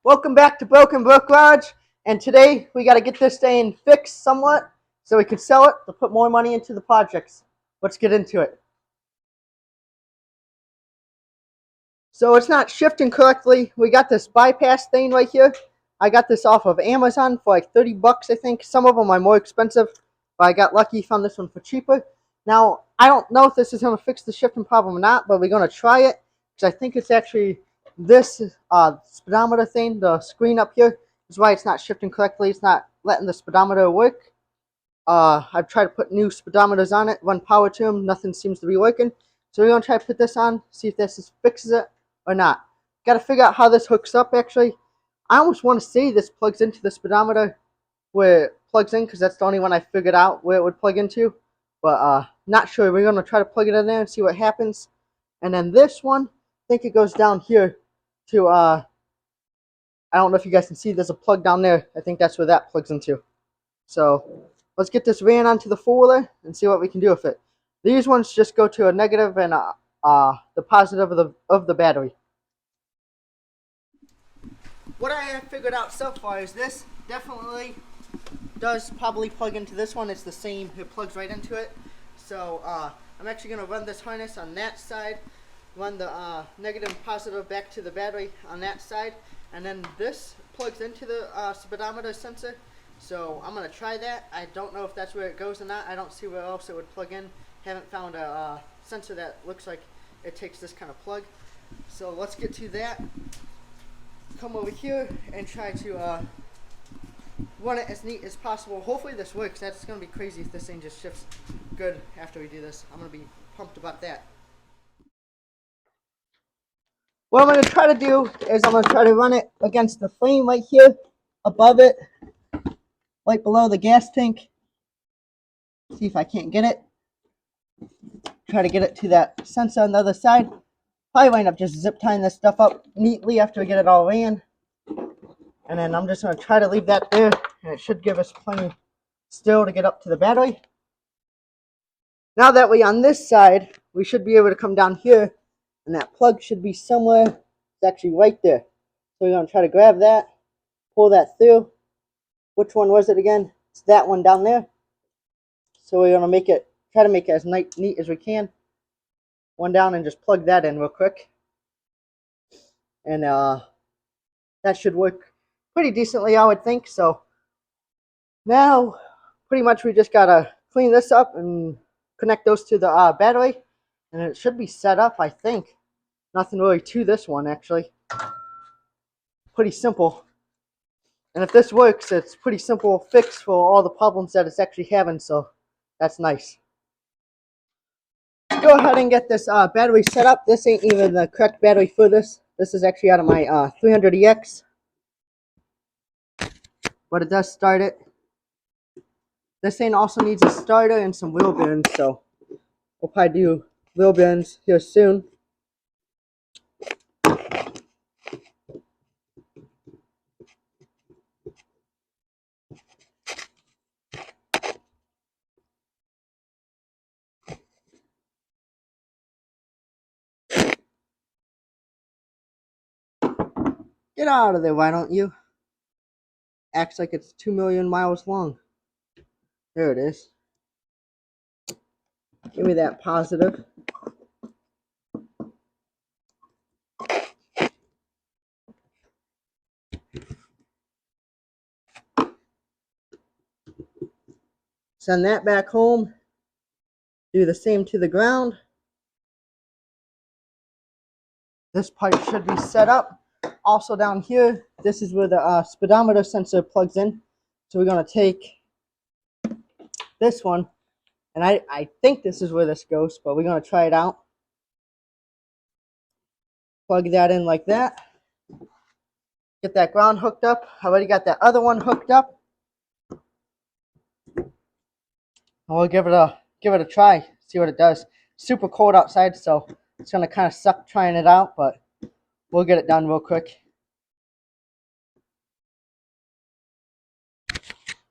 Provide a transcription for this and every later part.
Welcome back to Broken Brook Garage, and today we got to get this thing fixed somewhat so we can sell it to put more money into the projects. Let's get into it. So it's not shifting correctly. We got this bypass thing right here. I got this off of Amazon for like 30 bucks, I think. Some of them are more expensive, but I got lucky, found this one for cheaper. Now, I don't know if this is going to fix the shifting problem or not, but we're going to try it because I think it's actually this speedometer thing, the screen up here, is why it's not shifting correctly. It's not letting the speedometer work. I've tried to put new speedometers on it, run power to them, nothing seems to be working. So we're going to try to put this on, see if this fixes it or not. Got to figure out how this hooks up, actually. I almost want to say this plugs into the speedometer where it plugs in, because that's the only one I figured out where it would plug into. But not sure. We're going to try to plug it in there and see what happens. And then this one, I think it goes down here to, I don't know if you guys can see, there's a plug down there. I think that's where that plugs into. So let's get this ran onto the four-wheeler and see what we can do with it. These ones just go to a negative and the positive of the battery. What I have figured out so far is this definitely does probably plug into this one. It's the same, it plugs right into it. So I'm actually going to run this harness on that side, run the negative and positive back to the battery on that side, and then this plugs into the speedometer sensor. So I'm going to try that. I don't know if that's where it goes or not. I don't see where else it would plug in. Haven't found a sensor that looks like it takes this kind of plug. So let's get to that. Come over here and try to run it as neat as possible. Hopefully this works. That's going to be crazy if this thing just shifts good after we do this. I'm going to be pumped about that. What I'm going to try to do is I'm going to try to run it against the frame right here, above it, right below the gas tank. See if I can't get it. Try to get it to that sensor on the other side. Probably wind up just zip tying this stuff up neatly after we get it all ran. And then I'm just going to try to leave that there, and it should give us plenty still to get up to the battery. Now that we're on this side, we should be able to come down here, and that plug should be somewhere. It's actually right there. So we're going to try to grab that, pull that through. Which one was it again? It's that one down there. So we're going to try to make it as neat as we can. One down and just plug that in real quick. And that should work pretty decently, I would think. So now pretty much we just got to clean this up and connect those to the battery. And it should be set up, I think. Nothing really to this one, actually. Pretty simple. And if this works, it's pretty simple fix for all the problems that it's actually having. So that's nice. Go ahead and get this battery set up. This ain't even the correct battery for this. This is actually out of my 300EX. But it does start it. This thing also needs a starter and some wheel bearings, so we'll probably do wheel bearings here soon. Get out of there, why don't you? Acts like it's 2 million miles long. There it is. Give me that positive. Send that back home. Do the same to the ground. This pipe should be set up. Also down here, this is where the speedometer sensor plugs in. So we're going to take this one, and I think this is where this goes, but we're going to try it out. Plug that in like that. Get that ground hooked up. I already got that other one hooked up. And we'll give it a try, see what it does. Super cold outside, so it's going to kind of suck trying it out, but we'll get it done real quick.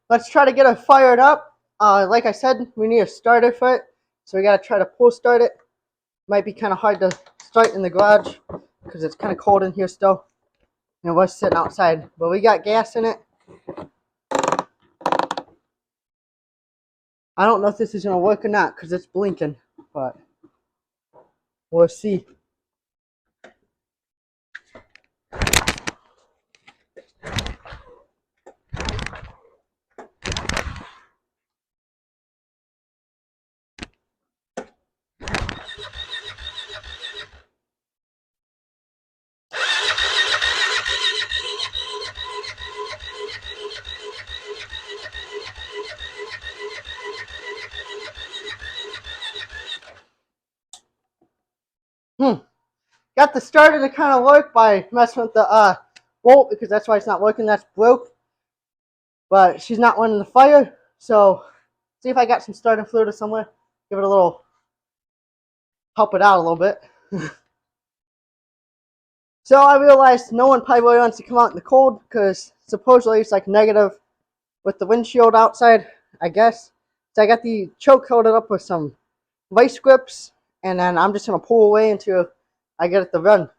Let's try to get it fired up. Like I said, we need a starter for it, so we got to try to pull start it. Might be kind of hard to start in the garage because it's kind of cold in here still. it was sitting outside, but we got gas in it. I don't know if this is going to work or not because it's blinking, but we'll see. Got the starter to kind of work by messing with the bolt because that's why it's not working. That's broke. But she's not wanting the fire. So see if I got some starter fluid or somewhere. Give it a little, help it out a little bit. So I realized no one probably really wants to come out in the cold because supposedly it's like negative with the windshield outside, I guess. So I got the choke coated up with some vice grips, and then I'm just going to pull away until I get it to run.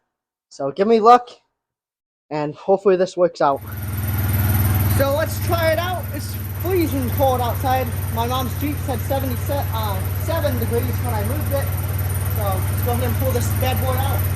So give me luck, and hopefully this works out. So let's try it out. It's freezing cold outside. My mom's Jeep said 7 degrees when I moved it. So let's go ahead and pull this bad boy out.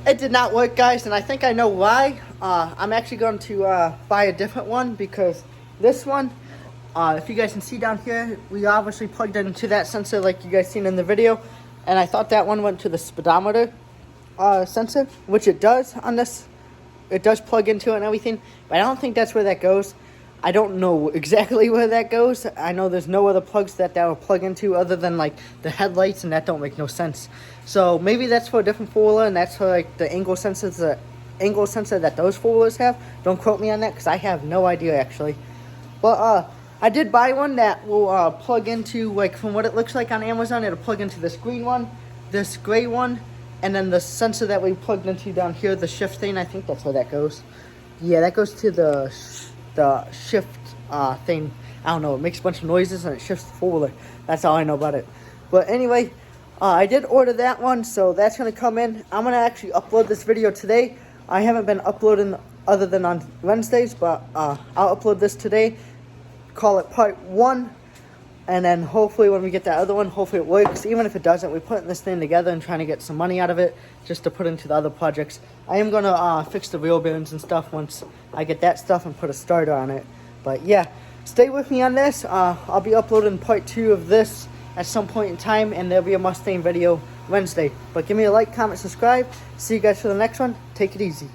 It did not work, guys, and I think I know why. I'm actually going to buy a different one because this one, if you guys can see down here, we obviously plugged it into that sensor like you guys seen in the video, and I thought that one went to the speedometer sensor, which it does on this. It does plug into it and everything, but I don't think that's where that goes. I don't know exactly where that goes. I know there's no other plugs that will plug into other than like the headlights, and that don't make no sense. So maybe that's for a different four-wheeler, and that's for like the angle sensors, the angle sensor that those four-wheelers have. Don't quote me on that because I have no idea actually. But I did buy one that will plug into, like from what it looks like on Amazon, it'll plug into this green one, this gray one, and then the sensor that we plugged into down here, the shift thing. I think that's where that goes. Yeah, that goes to the shift thing. I don't know, it makes a bunch of noises and it shifts the four-wheeler. That's all I know about it. But anyway, I did order that one, so that's going to come in. I'm going to actually upload this video today. I haven't been uploading other than on Wednesdays, but I'll upload this today. Call it part 1. And then hopefully when we get that other one, hopefully it works. Even if it doesn't, we're putting this thing together and trying to get some money out of it just to put into the other projects. I am going to fix the wheel bearings and stuff once I get that stuff and put a starter on it. But yeah, stay with me on this. I'll be uploading part 2 of this at some point in time, and there'll be a Mustang video Wednesday. But give me a like, comment, subscribe. See you guys for the next one. Take it easy.